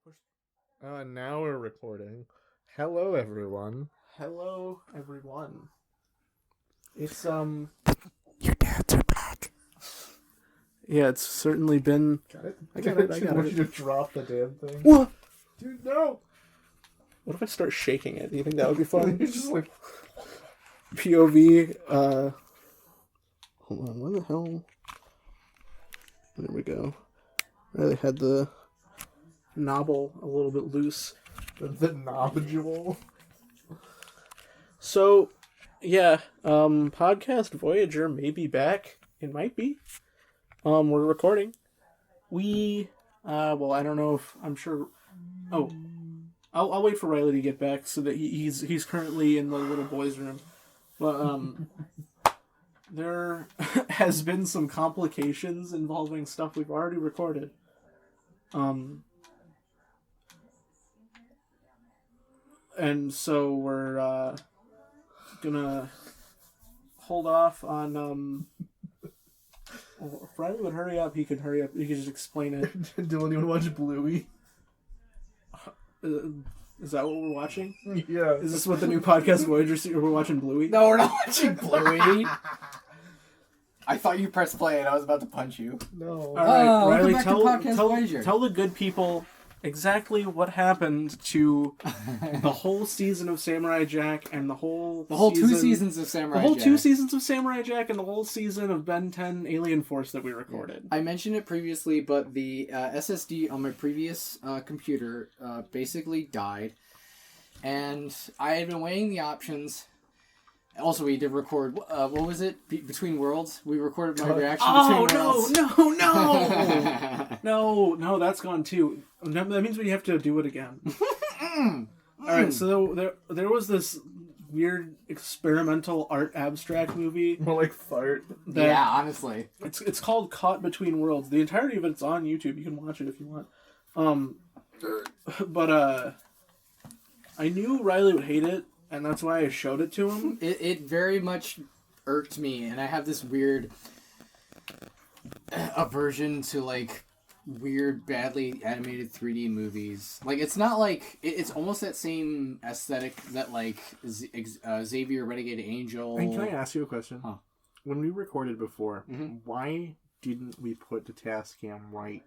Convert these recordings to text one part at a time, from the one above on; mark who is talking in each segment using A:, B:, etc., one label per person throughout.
A: push.
B: Now we're recording. Hello, everyone.
A: Hello, everyone. It's
B: Your dads are back.
A: Yeah, it's certainly been.
B: Got it.
A: I got it.
B: I want you to drop the damn thing.
A: What?
B: Dude, no.
A: What if I start shaking it? Do you think that would be fun?
B: You're just like.
A: POV. Hold on. Where the hell? There we go. I really had the knobble a little bit loose.
B: The nodule.
A: So, yeah, Podcast Voyager may be back. It might be. We're recording. Well, I don't know if I'm sure. Oh, I'll wait for Riley to get back so that he's currently in the little boys' room. But there has been some complications involving stuff we've already recorded. And so we're gonna hold off on well, if Riley would hurry up, he could hurry up. He could just explain it.
B: Dylan, you want to watch Bluey?
A: Is that what we're watching?
B: Yeah.
A: Is this what the new Podcast Voyager? We're watching Bluey?
C: No, we're not watching Bluey. I thought you pressed play and I was about to punch you.
B: No.
A: All right, Riley,
C: welcome back to Podcast Voyager.
A: tell the good people exactly what happened to the whole season of Samurai Jack and the whole
C: 2 seasons of Samurai Jack.
A: The whole 2 seasons of Samurai Jack and the whole season of Ben 10 Alien Force that we recorded.
C: I mentioned it previously, but the SSD on my previous computer basically died. And I had been weighing the options. Also, we did record, what was it? Between Worlds? We recorded my reaction Between Worlds.
A: No, that's gone too. That means we have to do it again. Alright, so there was this weird experimental art abstract movie.
B: More like fart.
C: Yeah, honestly.
A: It's called Caught Between Worlds. The entirety of it's on YouTube. You can watch it if you want. But I knew Riley would hate it, and that's why I showed it to him.
C: It very much irked me, and I have this weird aversion to, like, weird, badly animated 3D movies. Like, it's not like... It's almost that same aesthetic that, like, Xavier Renegade Angel...
B: And can I ask you a question?
C: Huh.
B: When we recorded before, why didn't we put the Tascam right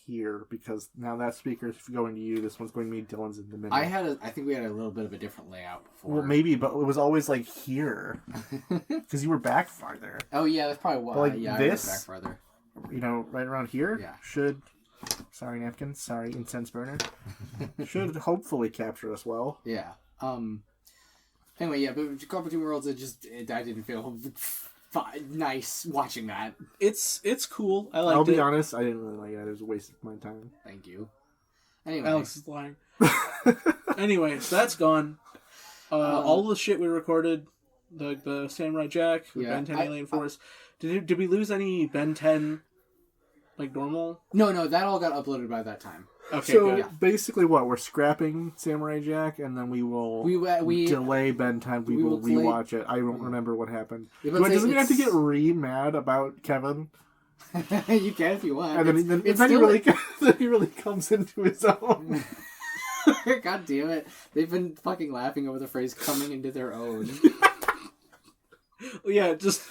B: here? Because now that speaker's going to you, this one's going to be Dylan's in the middle.
C: I think we had a little bit of a different layout before.
B: Well, maybe, but it was always like here. Because you were back farther.
C: Oh, yeah, that's probably why.
B: But, like,
C: yeah,
B: this-
C: I was back farther.
B: You know, right around here.
C: Yeah.
B: Should, sorry napkin, sorry incense burner, should hopefully capture us well.
C: Yeah. Anyway, yeah, but Caught Between Worlds, I didn't feel nice watching that.
A: It's cool. I liked it.
B: I'll be honest, I didn't really like it. It was a waste of my time.
C: Thank you. Anyway.
A: Alex is lying. Anyway, so that's gone. All the shit we recorded, the Samurai Jack, the Ben 10 Alien Force. Did we lose any Ben 10, like, normal?
C: No, that all got uploaded by that time.
A: Okay,
B: so
A: good.
B: basically, what we're scrapping Samurai Jack, and then we will
C: we
B: delay Ben 10. We will rewatch it. I don't remember what happened. Doesn't he have to get mad about Kevin?
C: You can if you want.
B: And then he really comes into his own.
C: God damn it! They've been fucking laughing over the phrase "coming into their own."
A: Yeah, just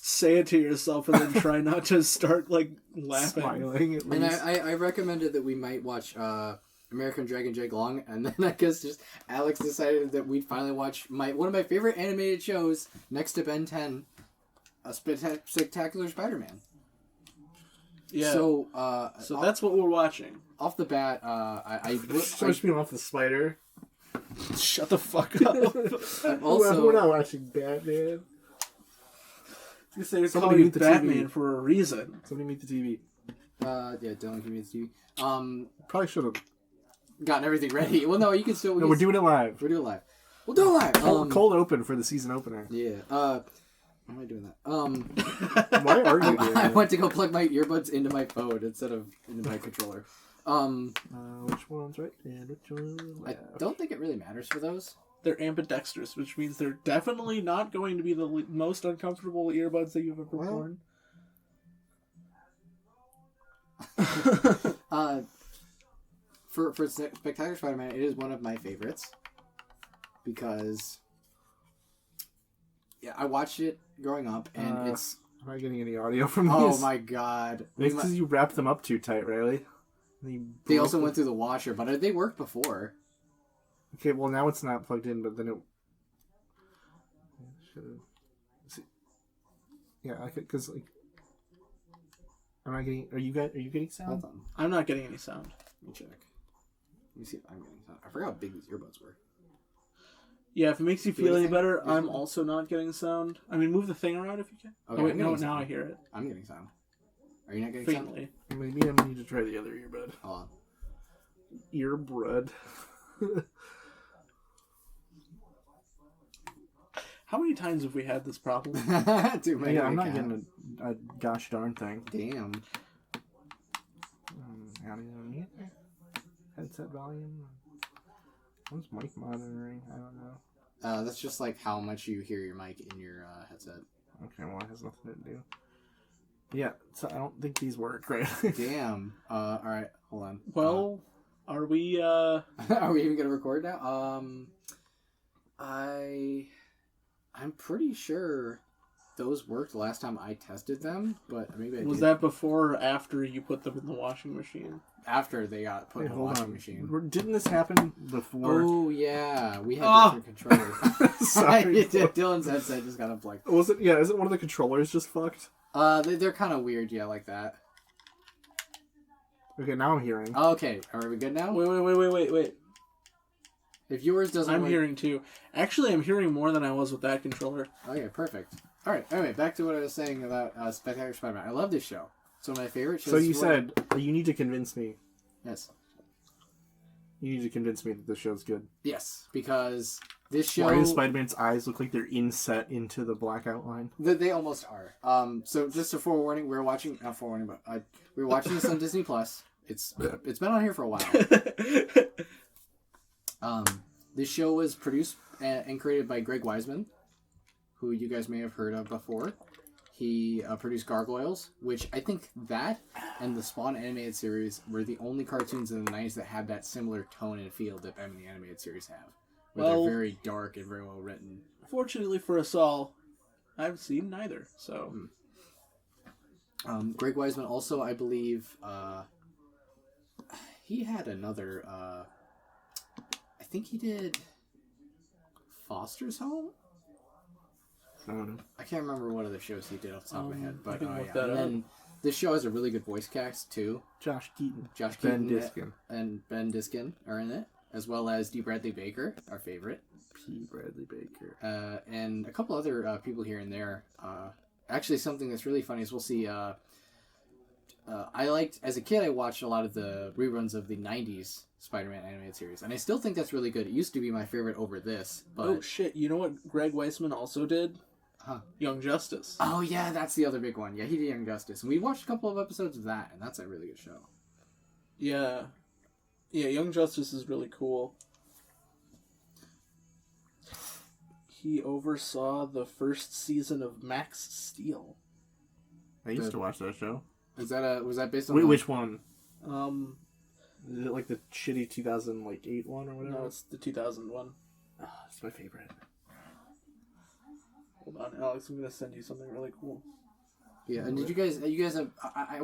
A: say it to yourself and then try not to start, like, laughing.
B: Smiling, at
C: And
B: least.
C: I recommended that we might watch American Dragon Jake Long, and then I guess just Alex decided that we'd finally watch one of my favorite animated shows next to Ben 10, Spectacular Spider-Man.
A: Yeah.
C: So
A: that's what we're watching.
C: Off the bat, I
B: Starts me off the spider.
A: Shut the fuck up.
B: We're not watching Batman.
A: You say they're
B: Somebody
A: calling you
B: mute the
A: Batman
B: TV.
A: for a reason.
B: Somebody mute the TV.
C: yeah, don't give me the TV.
B: Probably should have.
C: Gotten everything ready. Well, no, you can still.
B: No, we're doing it live.
C: We're doing it live. We'll do it live.
B: Cold open for the season opener.
C: Yeah. Why am I doing that?
B: Why are you doing
C: I
B: that?
C: went to go plug my earbuds into my phone instead of into my controller.
B: Which one's right and which one's
C: I
B: left?
C: don't think it really matters for those.
A: They're ambidextrous, which means they're definitely not going to be the most uncomfortable earbuds that you've ever worn.
C: for Spectacular Spider-Man, it is one of my favorites because I watched it growing up, and it's.
B: Am I getting any audio from these?
C: Oh my god!
B: It's because you wrapped them up too tight, Riley.
C: They also went through the washer, but they worked before.
B: Okay, well now it's not plugged in, but then it. Yeah, I could, because like. Am I getting? Are you getting sound?
C: Hold on.
A: I'm not getting any sound.
C: Let me check. Let me see if I'm getting sound. I forgot how big these earbuds were.
A: Yeah, if it makes you feel any better, I'm also not getting sound. I mean, move the thing around if you can.
C: Okay,
A: oh wait, no, now I hear it.
C: I'm getting sound. Are you not getting
A: Faintly.
C: sound?
B: Maybe I need to try the other earbud.
C: Hold on.
B: Earbud.
C: How
A: many times have we had this problem?
C: Too many.
B: Yeah, I'm not getting a gosh darn thing.
C: Damn.
B: Headset volume. What's mic monitoring? I don't know.
C: That's just like how much you hear your mic in your headset.
B: Okay, well, it has nothing to do. Yeah, so I don't think these work, right?
C: Damn. All right, hold on.
A: Well, are we?
C: Are we even gonna record now? I'm pretty sure those worked last time I tested them, but maybe
A: was that before or after you put them in the washing machine?
C: After they got put in the washing machine.
B: Didn't this happen before?
C: Oh yeah, we had different controllers.
B: Sorry,
C: Dylan's headset just got unplugged.
B: Was it? Yeah, is it one of the controllers just fucked?
C: They're kind of weird, yeah, like that.
B: Okay, now I'm hearing.
C: Okay, are we good now?
A: Wait.
C: If yours doesn't,
A: I'm hearing too. Actually, I'm hearing more than I was with that controller.
C: Okay, perfect. All right. Anyway, back to what I was saying about Spectacular Spider-Man. I love this show. It's one of my favorite shows.
B: So you said you need to convince me.
C: Yes.
B: You need to convince me that this show's good.
C: Yes, because this show.
B: Why do Spider-Man's eyes look like they're inset into the black outline?
C: They almost are. So just a forewarning, we're watching. Not forewarning, but we're watching this on Disney Plus. It's been on here for a while. This show was produced and created by Greg Weisman, who you guys may have heard of before. He produced Gargoyles, which I think that and the Spawn animated series were the only cartoons in the 90s that had that similar tone and feel that Batman the animated series have. Where they're very dark and very well written.
A: Fortunately for us all, I've seen neither, so...
C: Greg Weisman also, I believe, he had another... I think he did Foster's Home? I can't remember what other shows he did off the top of my head, but yeah. And then this show has a really good voice cast too.
B: Josh Keaton,
C: Ben Diskin are in it, as well as D. Bradley Baker, our favorite.
B: P. Bradley Baker,
C: and a couple other people here and there. Actually, something that's really funny is we'll see. I liked as a kid. I watched a lot of the reruns of the '90s Spider-Man animated series, and I still think that's really good. It used to be my favorite over this. But...
A: Oh shit! You know what Greg Weisman also did?
C: Huh.
A: Young Justice.
C: Oh yeah, that's the other big one. Yeah, he did Young Justice, and we watched a couple of episodes of that, and that's a really good show.
A: Yeah, Young Justice is really cool. He oversaw the first season of Max Steel.
B: I used to watch that show.
C: Was that based on?
B: Wait, which one?
A: Is
B: it like the shitty 2008 one or whatever?
A: No, it's the 2001.
B: Oh, it's my favorite.
A: Hold on, Alex. I'm gonna send you something really cool.
C: Yeah, and did you guys have?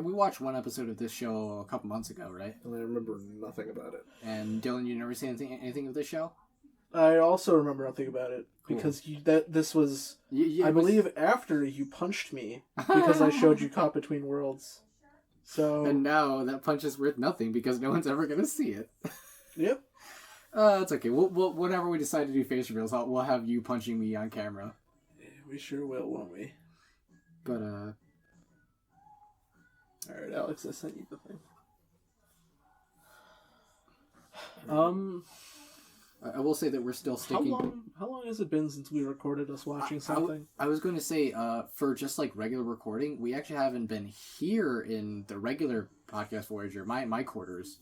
C: We watched one episode of this show a couple months ago, right?
B: And I remember nothing about it.
C: And Dylan, you never seen anything of this show?
A: I also remember nothing about it because this was, I believe, after you punched me because I showed you Caught Between Worlds. So
C: and now that punch is worth nothing because no one's ever gonna see it.
A: Yep.
C: It's okay. We'll whenever we decide to do face reveals, we'll have you punching me on camera.
A: Yeah, we sure will, won't we?
C: But
A: all right, Alex, I sent you the thing.
C: I will say that we're still sticking.
A: How long has it been since we recorded us watching something?
C: I was going to say, for just like regular recording, we actually haven't been here in the regular Podcast Voyager, my quarters,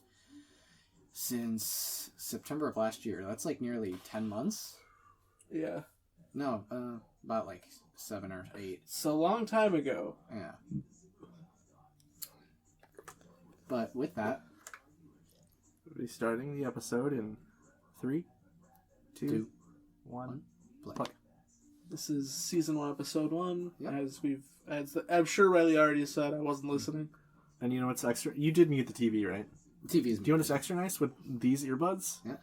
C: since September of last year. That's like nearly 10 months.
A: Yeah.
C: No, about like 7 or 8.
A: It's a long time ago.
C: Yeah. But with that,
B: Restarting the episode in 3, 2, 1. Play.
A: This is season 1, episode 1.
C: Yep.
A: I'm sure Riley already said I wasn't listening.
B: And you know what's extra? You did mute the TV, right?
C: TV's.
B: Do you know what's extra nice with these earbuds?
C: Yeah.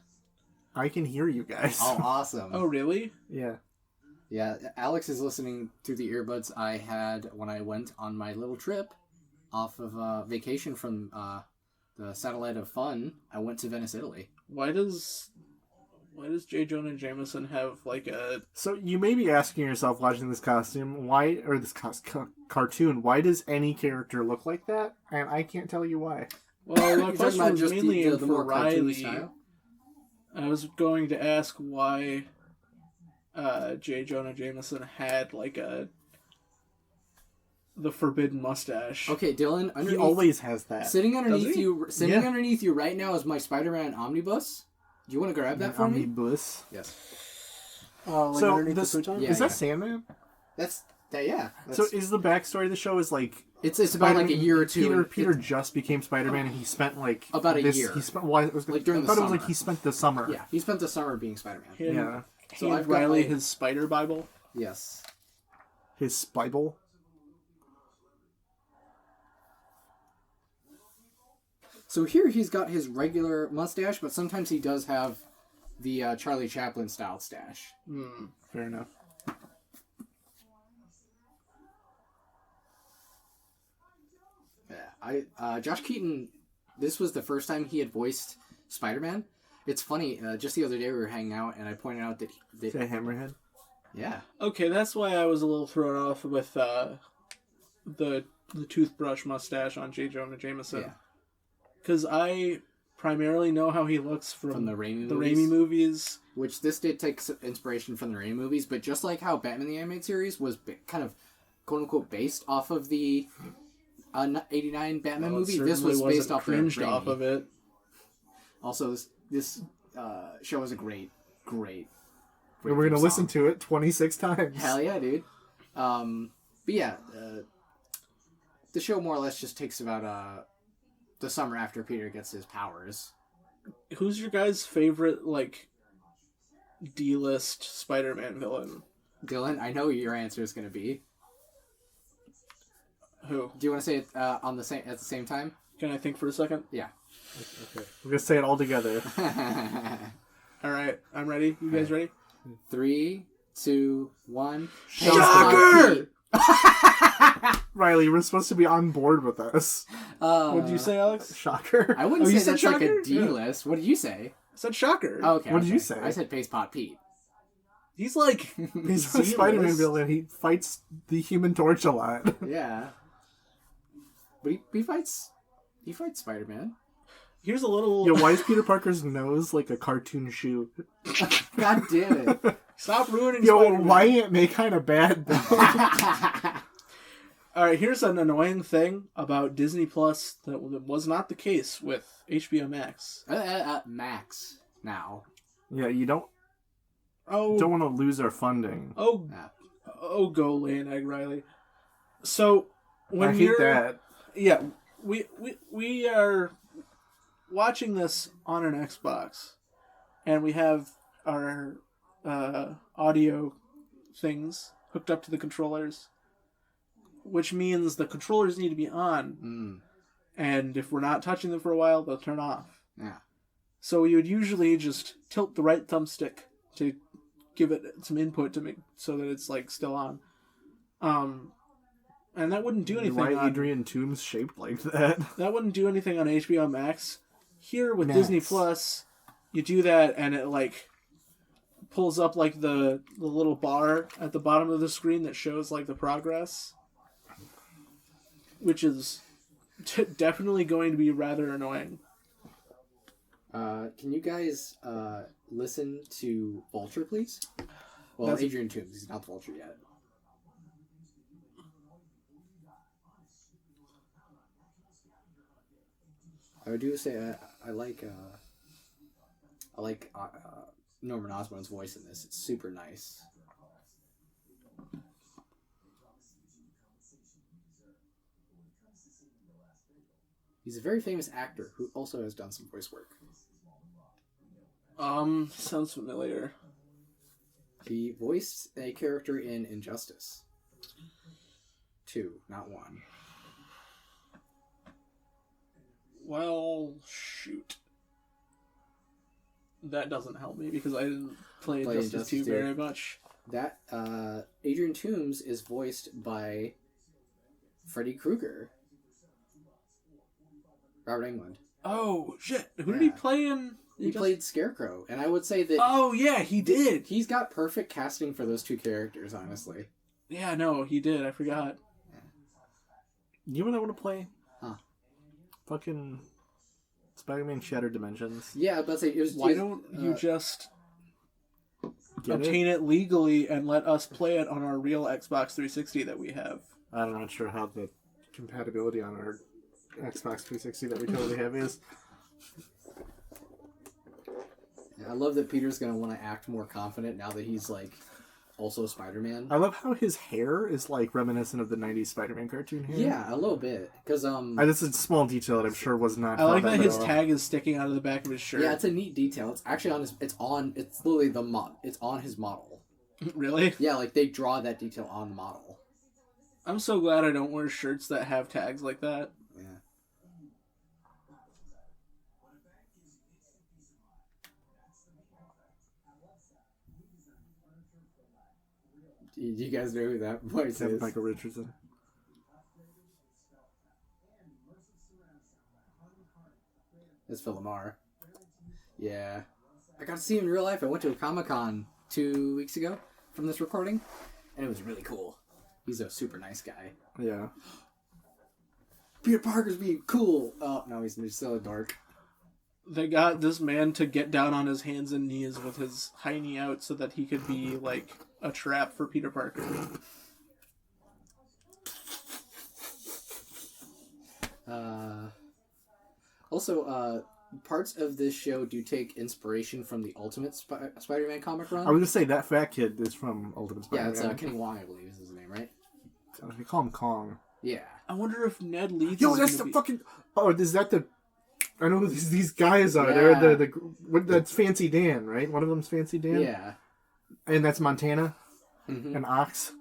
B: I can hear you guys.
C: Oh, awesome.
A: Oh, really?
B: Yeah.
C: Yeah, Alex is listening through the earbuds I had when I went on my little trip off of vacation from the Satellite of Fun. I went to Venice, Italy.
A: Why does J. Jonah Jameson have like a...
B: So you may be asking yourself, watching this costume, this cartoon, why does any character look like that? And I can't tell you why.
A: Well, my
C: You're
A: question
C: talking
A: was
C: about
A: mainly
C: the
A: for
C: more cartoony
A: Riley.
C: style?
A: I was going to ask why J. Jonah Jameson had like the forbidden mustache.
C: Okay, Dylan,
B: He always has that.
C: Sitting underneath
A: he?
C: you, underneath you right now is my Spider-Man omnibus. Do you want to grab that for me?
B: Omnibus.
C: Yes.
A: Oh,
B: So
A: underneath
B: this,
A: the futon?
C: Yeah,
B: is that Sandman?
C: Yeah.
B: So is the backstory of the show is like
C: It's about like a year or two.
B: Peter just became Spider-Man, and he spent like
C: about a year.
B: He spent it was
C: Like during
B: I
C: the
B: thought it was
C: summer.
B: like he spent the summer.
C: Yeah, he spent the summer being Spider-Man.
B: Yeah.
A: So
C: So I've got
A: Riley
C: my-
A: his spider Bible.
C: Yes.
B: His Bible.
C: So here he's got his regular mustache, but sometimes he does have the Charlie Chaplin style stash.
B: Fair enough.
C: Yeah, Josh Keaton. This was the first time he had voiced Spider-Man. It's funny. Just the other day we were hanging out, and I pointed out that
B: Is that Hammerhead?
C: yeah.
A: Okay, that's why I was a little thrown off with the toothbrush mustache on J. Jonah Jameson.
C: Yeah.
A: Because I primarily know how he looks from
C: the Raimi
A: movies.
C: Which this did take inspiration from the Raimi movies, but just like how Batman the Animated Series was kind of quote unquote based off of the 89 Batman movie, this was based off
A: cringed
C: of
A: off of it.
C: Also, this show is a great
B: And we're going to listen to it 26 times.
C: Hell yeah, dude. But yeah, the show more or less just takes about the summer after Peter gets his powers.
A: Who's your guys' favorite, like, D-list Spider-Man villain?
C: Dylan, I know what your answer is going to be.
A: Who?
C: Do you want to say it at the same time?
A: Can I think for a second?
C: Yeah.
B: Okay. We're going to say it all together.
A: All right, I'm ready. You guys ready?
C: 3, 2, 1.
A: Shocker!
B: Riley, you were supposed to be on board with us.
A: What did you say, Alex?
B: Shocker.
C: I wouldn't
A: Oh, you
C: say
A: said
C: that's like
A: Shocker?
C: a D list. What did you say?
A: I said Shocker.
C: Oh, okay.
B: What did
C: okay.
B: you say?
C: I said Paste Pot Pete.
A: He's like...
B: He's a Spider-Man villain. He fights the Human Torch a lot.
C: Yeah. But he fights Spider-Man.
A: Here's a little...
B: Yo, why is Peter Parker's nose like a cartoon shoe?
C: God damn it.
A: Stop ruining
B: Yo,
A: Spider-Man.
B: why ain't they kind of bad though?
A: Alright, here's an annoying thing about Disney Plus that was not the case with HBO Max.
C: Max now.
B: Yeah, you don't
A: Oh,
B: want to lose our funding.
A: Go lay an egg, Riley. So, when
B: I hate
A: you're...
B: that.
A: Yeah, we are watching this on an Xbox, and we have our audio things hooked up to the controllers, which means the controllers need to be on, and if we're not touching them for a while, they'll turn off.
C: Yeah.
A: So you would usually just tilt the right thumbstick to give it some input to make so that it's like still on. And that wouldn't do anything.
B: Why
A: on
B: Adrian Toomes shaped like that?
A: That wouldn't do anything on HBO Max. Here with
B: Max.
A: Disney Plus, you do that and it like pulls up like the little bar at the bottom of the screen that shows like the progress, which is definitely going to be rather annoying.
C: Can you guys listen to Vulture, please? Well, Adrian Toomes. He's not the Vulture yet. I do say I like Norman Osborn's voice in this. It's super nice. He's a very famous actor who also has done some voice work.
A: Sounds familiar.
C: He voiced a character in Injustice 2, not 1.
A: Well, shoot. That doesn't help me because I didn't play Injustice 2 very much.
C: That, Adrian Toomes is voiced by Freddy Krueger. Robert Englund.
A: Oh, shit. Who did he play in?
C: He played Scarecrow, and I would say that...
A: Oh, yeah, he did.
C: He's got perfect casting for those two characters, honestly.
A: Yeah, no, he did. I forgot.
B: You know what I want to play?
C: Huh.
B: Fucking Spider-Man Shattered Dimensions.
C: Yeah, but it was...
A: Why don't you just obtain it legally and let us play it on our real Xbox 360 that we have?
B: I'm not sure how the compatibility on our Xbox 360 that we totally have is.
C: I love that Peter's going to want to act more confident now that he's, like, also Spider-Man.
B: I love how his hair is, like, reminiscent of the 90s Spider-Man cartoon hair.
C: Yeah, a little bit. Because,
B: this is a small detail that I'm sure was not...
A: I like that his tag is sticking out of the back of his shirt.
C: Yeah, it's a neat detail. It's actually on his... it's literally it's on his model.
A: Really?
C: Yeah, like, they draw that detail on the model.
A: I'm so glad I don't wear shirts that have tags like that.
C: Yeah. Do you guys know who that voice is?
B: Michael Richardson.
C: It's Phil Lamar. Yeah. I got to see him in real life. I went to a Comic-Con 2 weeks ago from this recording, and it was really cool. He's a super nice guy.
B: Yeah.
C: Peter Parker's being cool. Oh, no, he's still a dork.
A: They got this man to get down on his hands and knees with his high knee out so that he could be, like, a trap for Peter Parker.
C: Also, parts of this show do take inspiration from the Ultimate Spider-Man comic run.
B: I was going to say, that fat kid is from Ultimate Spider-Man.
C: Yeah, it's Kenny Wong, I believe is his name, right?
B: They call him Kong.
C: Yeah.
A: I wonder if Ned Leeds
B: Yo, that's the fucking... Oh, is that the... I know who these guys are.
C: Yeah.
B: They're that's Fancy Dan, right? One of them's Fancy Dan?
C: Yeah.
B: And that's Montana?
C: Mm-hmm.
B: And Ox?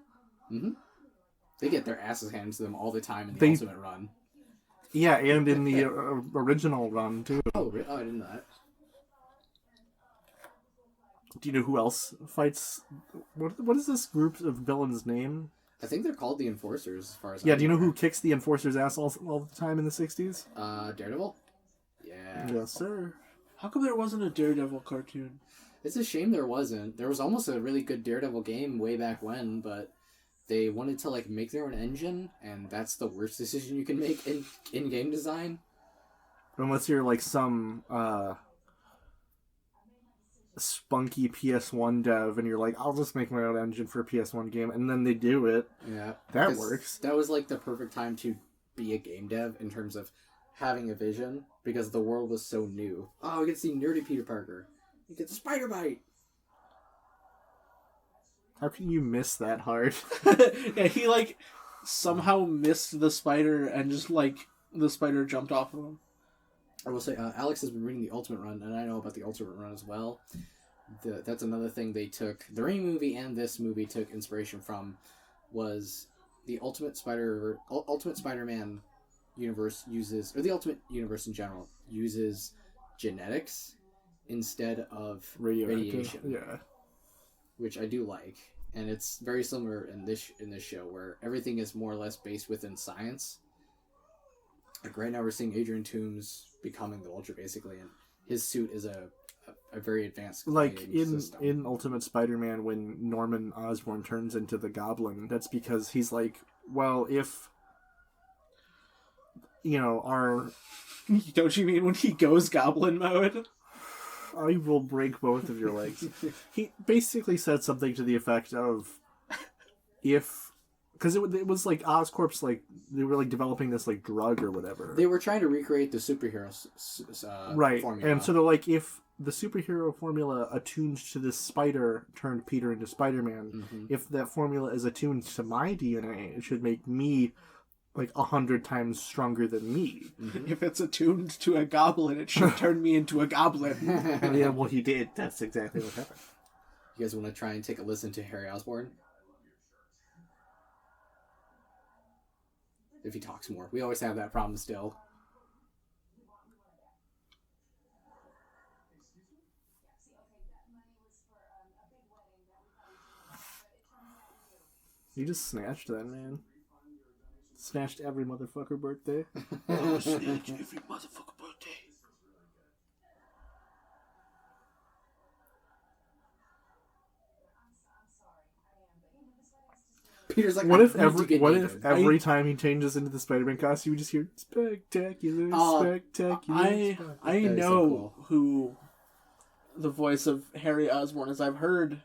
C: Mm-hmm. They get their asses handed to them all the time in the Ultimate run.
B: Yeah, and in the original run, too.
C: Oh, I didn't know that.
B: Do you know who else fights... What is this group of villains' name?
C: I think they're called the Enforcers, as far as
B: do you know who kicks the Enforcers' ass all the time in the 60s?
C: Daredevil? Yeah.
B: Yes, sir.
A: How come there wasn't a Daredevil cartoon?
C: It's a shame there wasn't. There was almost a really good Daredevil game way back when, but they wanted to, like, make their own engine, and that's the worst decision you can make in game design.
B: Unless you're, like, some, spunky PS1 dev, and you're like, I'll just make my own engine for a PS1 game, and then they do it.
C: Yeah.
B: That works.
C: That was, like, the perfect time to be a game dev in terms of having a vision, because the world was so new. Oh, we get to see nerdy Peter Parker. You get the spider bite.
B: How can you miss that hard?
A: Yeah, he, like, somehow missed the spider and just, like, the spider jumped off of him.
C: I will say, Alex has been reading the Ultimate Run, and I know about the Ultimate Run as well. That's another thing they took. The Raimi movie and this movie took inspiration from was the Ultimate Spider-Man universe uses, or the Ultimate Universe in general, uses genetics instead of radiation.
B: Yeah.
C: Which I do like. And it's very similar in this show, where everything is more or less based within science. Like right now we're seeing Adrian Toomes becoming the Ultra, basically, and his suit is a very advanced
B: like
C: system.
B: in Ultimate Spider-Man, when Norman Osborn turns into the Goblin, that's because he's like, well, if our
A: don't you mean when he goes Goblin mode?
B: I will break both of your legs. He basically said something to the effect of, because it was like Oscorp's, like, they were like developing this like drug or whatever.
C: They were trying to recreate the superhero
B: right,
C: formula.
B: and so they're like, if the superhero formula attuned to this spider turned Peter into Spider-Man, if that formula is attuned to my DNA, it should make me like 100 times stronger than me.
A: If it's attuned to a goblin, it should turn me into a goblin.
B: And yeah, well, he did. That's exactly what happened.
C: You guys want to try and take a listen to Harry Osborn? If he talks more. We always have that problem still.
B: You just snatched that, man. Snatched every motherfucker birthday. Oh, snatched every motherfucker birthday.
C: Peter's like,
B: what if every time he changes into the Spider-Man costume, you just hear spectacular, spectacular?
A: I know so cool. Who the voice of Harry Osborn is. I've heard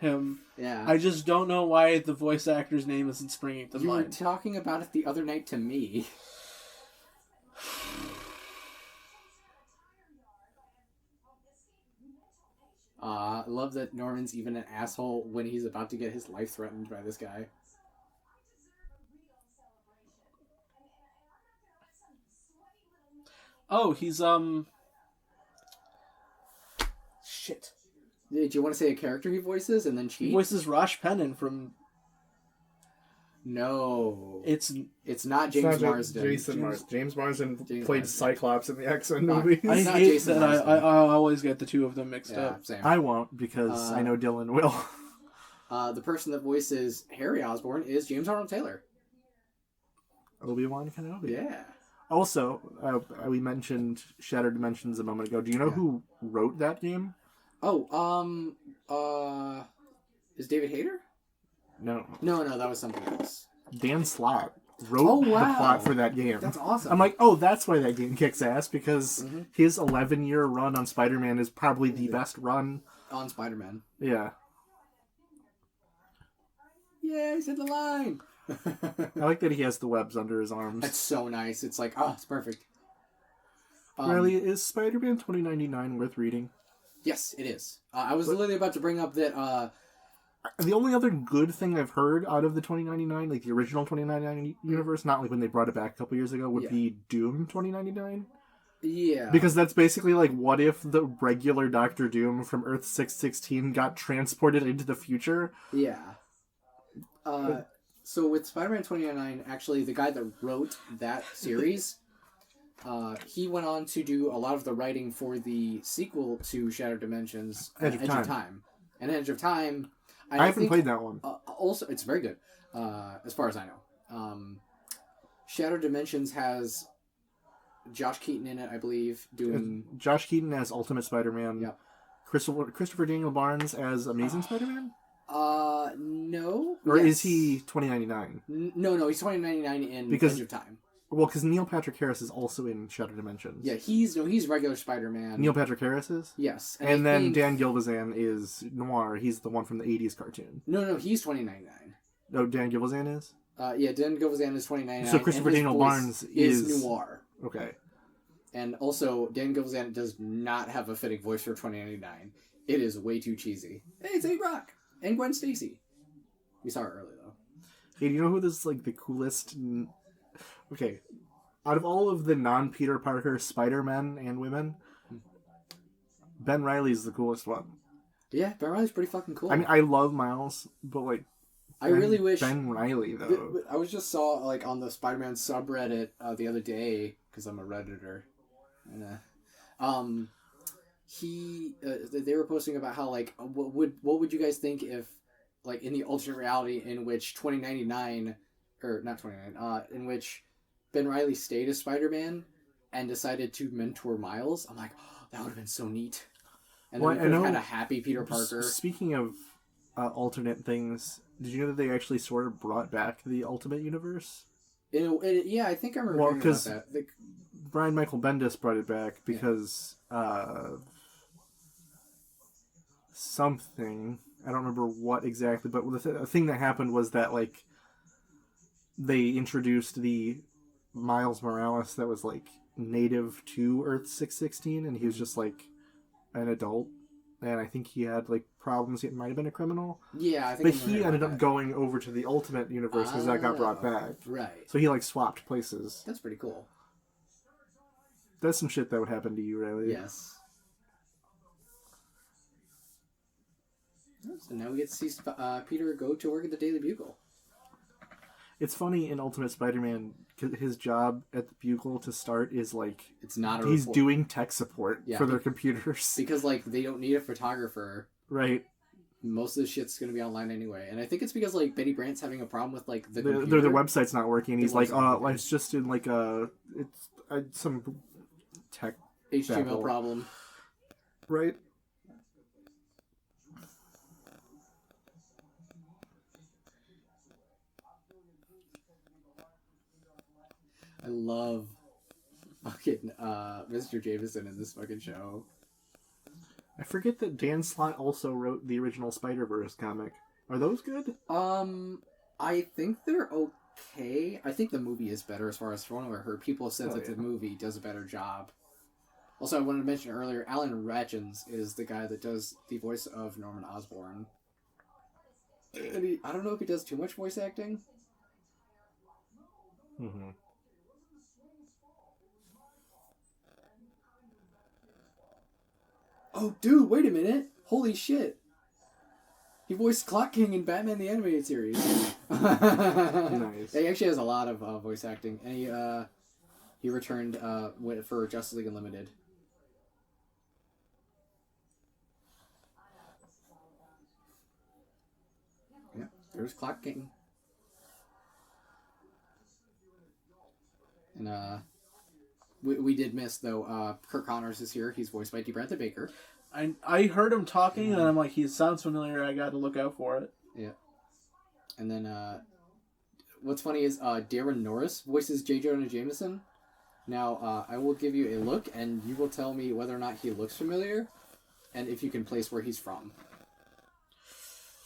A: him.
C: Yeah.
A: I just don't know why the voice actor's name isn't springing to mind.
C: You were talking about it the other night to me. I love that Norman's even an asshole when he's about to get his life threatened by this guy.
A: Oh, he's shit.
C: Did you want to say a character he voices and then cheat?
A: He voices Rosh Pennon from...
C: No.
A: It's
C: not James Marsden.
B: James Marsden played Cyclops in the X-Men movie.
A: I hate Jason that I always get the two of them mixed up.
C: Same.
B: I won't, because I know Dylan will.
C: The person that voices Harry Osborn is James Arnold Taylor.
B: Obi-Wan Kenobi.
C: Yeah.
B: Also, we mentioned Shattered Dimensions a moment ago. Do you know who wrote that game?
C: Oh, is David Hayter?
B: No,
C: that was something else.
B: Dan Slott wrote the plot for that game.
C: That's awesome.
B: I'm like, oh, that's why that game kicks ass, because his 11-year run on Spider-Man is probably the best run
C: on Spider-Man.
B: Yeah.
C: Yeah, he said the line.
B: I like that he has the webs under his arms.
C: That's so nice. It's like, it's perfect.
B: Riley, is Spider-Man 2099 worth reading?
C: Yes, it is. I was literally about to bring up that...
B: the only other good thing I've heard out of the 2099, like the original 2099 universe, not like when they brought it back a couple years ago, would be Doom 2099.
C: Yeah. Because
B: that's basically like, what if the regular Doctor Doom from Earth 616 got transported into the future?
C: Yeah. So with Spider-Man 2099, actually, the guy that wrote that series, he went on to do a lot of the writing for the sequel to Shattered Dimensions, Edge of Time. And Edge of Time...
B: I haven't played that one.
C: Also, it's very good, as far as I know. Shattered Dimensions has Josh Keaton in it, I believe, doing...
B: Josh Keaton as Ultimate Spider-Man.
C: Yep.
B: Christopher Daniel Barnes as Amazing Spider-Man?
C: No.
B: Or is he 2099?
C: No, he's 2099 in Edge of Time.
B: Well, because Neil Patrick Harris is also in Shattered Dimensions.
C: Yeah, he's regular Spider-Man.
B: Neil Patrick Harris is?
C: Yes.
B: And then Dan Gilvezan is Noir. He's the one from the 80s cartoon.
C: No, he's 2099.
B: Oh, Dan Gilvezan is?
C: Yeah, Dan Gilvezan is 2099.
B: So Christopher Daniel Barnes
C: is Noir.
B: Okay.
C: And also, Dan Gilvezan does not have a fitting voice for 2099. It is way too cheesy. Hey, it's A-Rock! And Gwen Stacy. We saw her earlier, though.
B: Hey, do you know who this, like, the coolest... Okay, out of all of the non-Peter Parker Spider-Men and women, Ben Reilly's the coolest one.
C: Yeah, Ben Reilly's pretty fucking cool.
B: I mean, I love Miles, but, like...
C: I really wish...
B: Ben Reilly, though.
C: I was just saw, like, on the Spider-Man subreddit the other day, because I'm a Redditor, and, they were posting about how, like, what would you guys think if, like, in the alternate reality in which 2099, or not 2099, in which Ben Reilly stayed as Spider-Man and decided to mentor Miles? I'm like, that would have been so neat. And then we could have had a happy Peter Parker.
B: Speaking of alternate things, did you know that they actually sort of brought back the Ultimate Universe?
C: Yeah, I think I remember hearing about that.
B: Brian Michael Bendis brought it back because something. I don't remember what exactly, but the thing that happened was that, like, they introduced the Miles Morales that was, like, native to Earth 616, and he was just, like, an adult. and I think he had like problems. He might have been a criminal.
C: Yeah, I think.
B: But he ended up going over to the Ultimate Universe because that got brought back.
C: Right.
B: So he like swapped places.
C: That's pretty cool.
B: That's some shit that would happen to you, Riley.
C: Yes. So now we get to see Peter go to work at the Daily Bugle.
B: It's funny in Ultimate Spider-Man, his job at the Bugle to start is like
C: it's not
B: he's doing tech support for their computers
C: because like they don't need a photographer,
B: right?
C: Most of the shit's gonna be online anyway, and I think it's because like Betty Brant's having a problem with like the
B: website's not working. He's like, it's just in like some tech
C: HTML
B: babble.
C: problem,
B: right?
C: I love fucking Mr. Jameson in this fucking show.
B: I forget that Dan Slott also wrote the original Spider-Verse comic. Are those good?
C: I think they're okay. I think the movie is better as far as from what I heard. People have said that the movie does a better job. Also, I wanted to mention earlier, Alan Ratchins is the guy that does the voice of Norman Osborn. And I don't know if he does too much voice acting.
B: Mm-hmm.
C: Oh, dude, wait a minute. Holy shit. He voiced Clock King in Batman the Animated Series.
B: Nice.
C: He actually has a lot of voice acting. And he returned for Justice League Unlimited. Yeah, there's Clock King. And we did miss, though, Kirk Connors is here. He's voiced by D. Bradley Baker.
A: I heard him talking, and I'm like, he sounds familiar. I got to look out for it.
C: Yeah. And then, what's funny is Darren Norris voices J. Jonah Jameson. Now, I will give you a look, and you will tell me whether or not he looks familiar, and if you can place where he's from.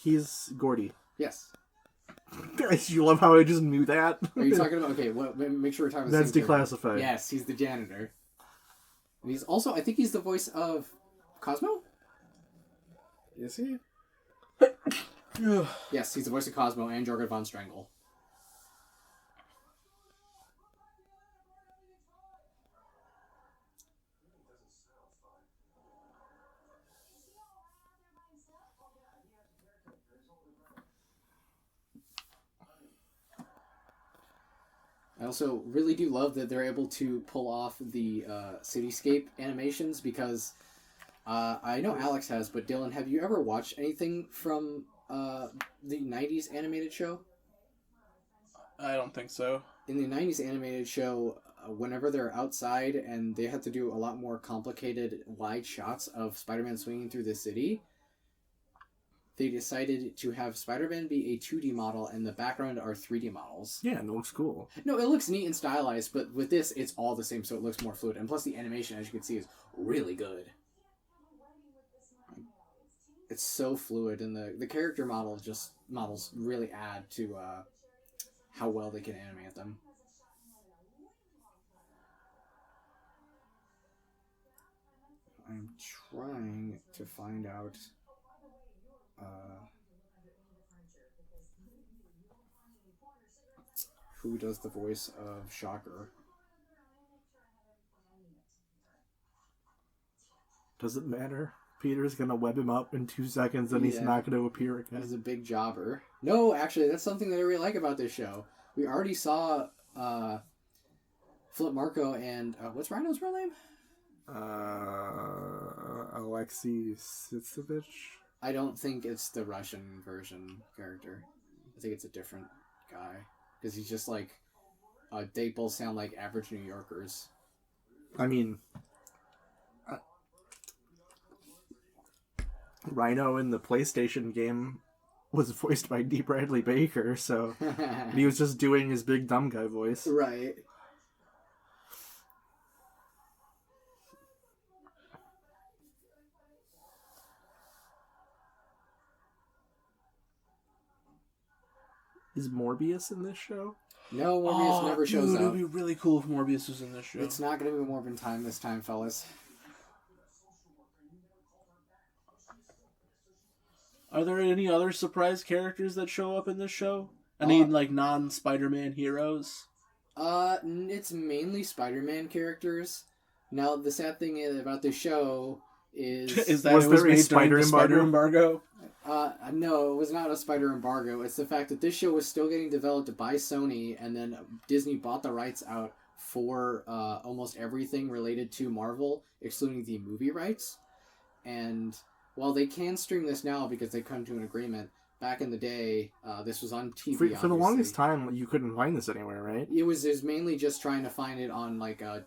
B: He's Gordy.
C: Yes.
B: You love how I just knew that?
C: Are you talking about... Okay, well, make sure we're talking about...
B: That's declassified.
C: Yes, he's the janitor. And he's also... I think he's the voice of Cosmo?
B: Is he?
C: Yes, he's the voice of Cosmo and Jorgen von Strangle. I also really do love that they're able to pull off the cityscape animations because I know Alex has, but Dylan, have you ever watched anything from the 90s animated show?
A: I don't think so.
C: In the 90s animated show, whenever they're outside and they have to do a lot more complicated wide shots of Spider-Man swinging through the city, they decided to have Spider-Man be a 2D model and the background are 3D models.
B: Yeah, it looks cool.
C: No, it looks neat and stylized, but with this, it's all the same, so it looks more fluid. And plus, the animation, as you can see, is really good. It's so fluid, and the character models really add to how well they can animate them. I'm trying to find out... who does the voice of Shocker?
B: Does it matter? Peter's gonna web him up in 2 seconds and he's not gonna appear again.
C: He's a big jobber. No, actually, that's something that I really like about this show. We already saw Flip Marko and what's Rhino's real name?
B: Alexei Sitsevich?
C: I don't think it's the Russian version character. I think it's a different guy. Because he's just like... they both sound like average New Yorkers.
B: I mean... Rhino in the PlayStation game was voiced by D. Bradley Baker, so... he was just doing his big dumb guy voice.
C: Right.
B: Is Morbius in this show?
C: No, Morbius never shows up.
A: It would be really cool if Morbius was in this show.
C: It's not going to be Morbin time this time, fellas.
A: Are there any other surprise characters that show up in this show? Any like non-Spider-Man heroes?
C: It's mainly Spider-Man characters. Now, the sad thing about this show is
A: that was it was made during the Spider embargo?
C: No, it was not a Spider embargo. It's the fact that this show was still getting developed by Sony, and then Disney bought the rights out for almost everything related to Marvel, excluding the movie rights. And while they can stream this now because they come to an agreement, back in the day, this was on TV.
B: For the longest time, you couldn't find this anywhere, right?
C: It was mainly just trying to find it on like a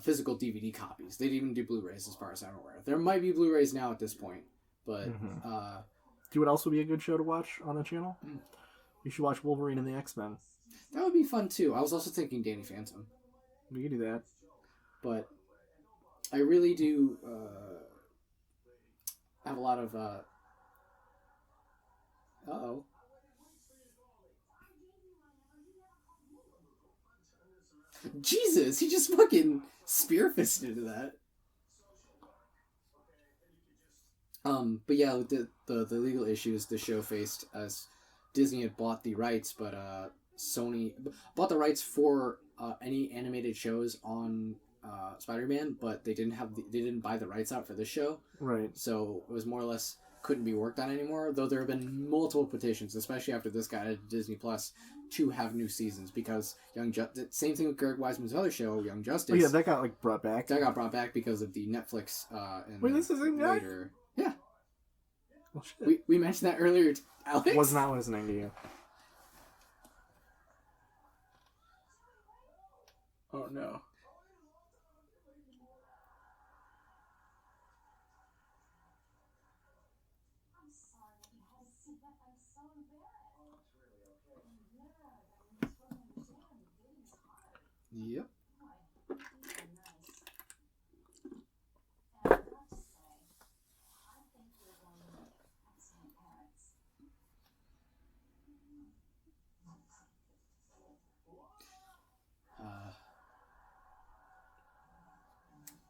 C: physical DVD copies. They didn't even do Blu-rays, as far as I'm aware. There might be Blu-rays now at this point, but
B: Do you know what else would be a good show to watch on the channel? You should watch Wolverine and the X-Men.
C: That would be fun too. I was also thinking Danny Phantom.
B: We could do that.
C: But I really do have a lot of uh-oh. Jesus, he just fucking spear-fisted into that. But yeah, the legal issues the show faced as Disney had bought the rights, but Sony bought the rights for any animated shows on Spider-Man, but they didn't buy the rights out for this show. Right. So it was more or less couldn't be worked on anymore, though there have been multiple petitions, especially after this got added to Disney Plus, to have new seasons, because same thing with Greg Weisman's other show, Young Justice.
B: Oh yeah, that got like brought back.
C: That got brought back because of the Netflix and
B: wait, this is the guy?
C: later. Yeah.
B: Well, shit.
C: We mentioned that earlier, Alex.
B: Was not listening to you.
A: Oh no.
C: Yep.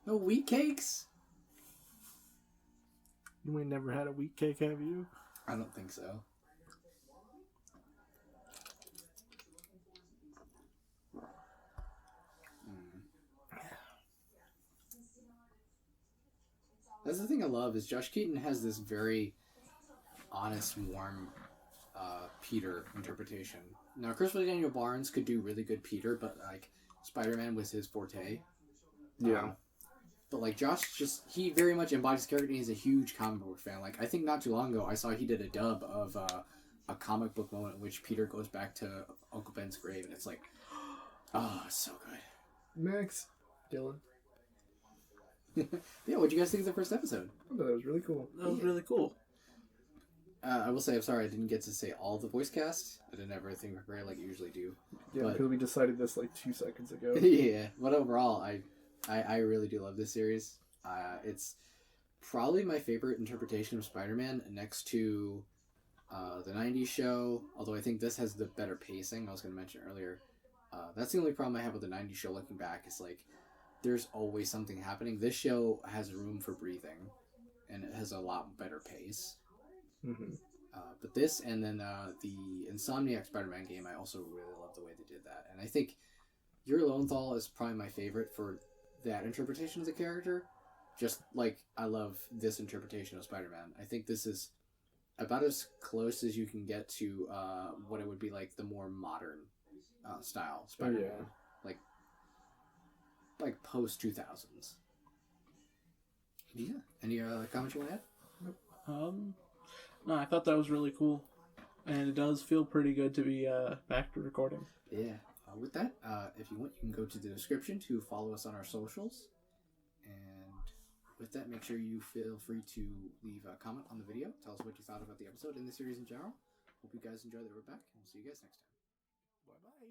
C: No wheat cakes?
B: You ain't never had a wheat cake, have you?
C: I don't think so. That's the thing I love, is Josh Keaton has this very honest, warm Peter interpretation. Now, Christopher Daniel Barnes could do really good Peter, but like Spider-Man was his forte.
B: Yeah.
C: But like Josh, he very much embodies character, and he's a huge comic book fan. Like, I think not too long ago, I saw he did a dub of a comic book moment in which Peter goes back to Uncle Ben's grave, and it's like, oh, it's so good.
B: Max. Dylan.
C: Yeah, what'd you guys think of the first episode?
B: I thought that was really cool.
A: That was really cool.
C: I will say, I'm sorry I didn't get to say all the voice cast. I didn't have everything prepared like I usually do.
B: Yeah, because we decided this like 2 seconds ago.
C: Yeah, but overall, I really do love this series. It's probably my favorite interpretation of Spider-Man next to the 90s show, although I think this has the better pacing. I was going to mention earlier. That's the only problem I have with the 90s show looking back, is like, there's always something happening. This show has room for breathing, and it has a lot better pace.
B: Mm-hmm.
C: But this, and then the Insomniac Spider-Man game, I also really love the way they did that. And I think Yuri Lowenthal is probably my favorite for that interpretation of the character. Just like I love this interpretation of Spider-Man. I think this is about as close as you can get to what it would be like the more modern style Spider-Man. Oh, yeah. Like post 2000s. Yeah. Any comments you want to add?
A: No, I thought that was really cool, and it does feel pretty good to be back to recording.
C: Yeah. With that, if you want, you can go to the description to follow us on our socials, and with that, make sure you feel free to leave a comment on the video. Tell us what you thought about the episode and the series in general. Hope you guys enjoyed that. We're back, and we'll see you guys next time.
B: Bye bye.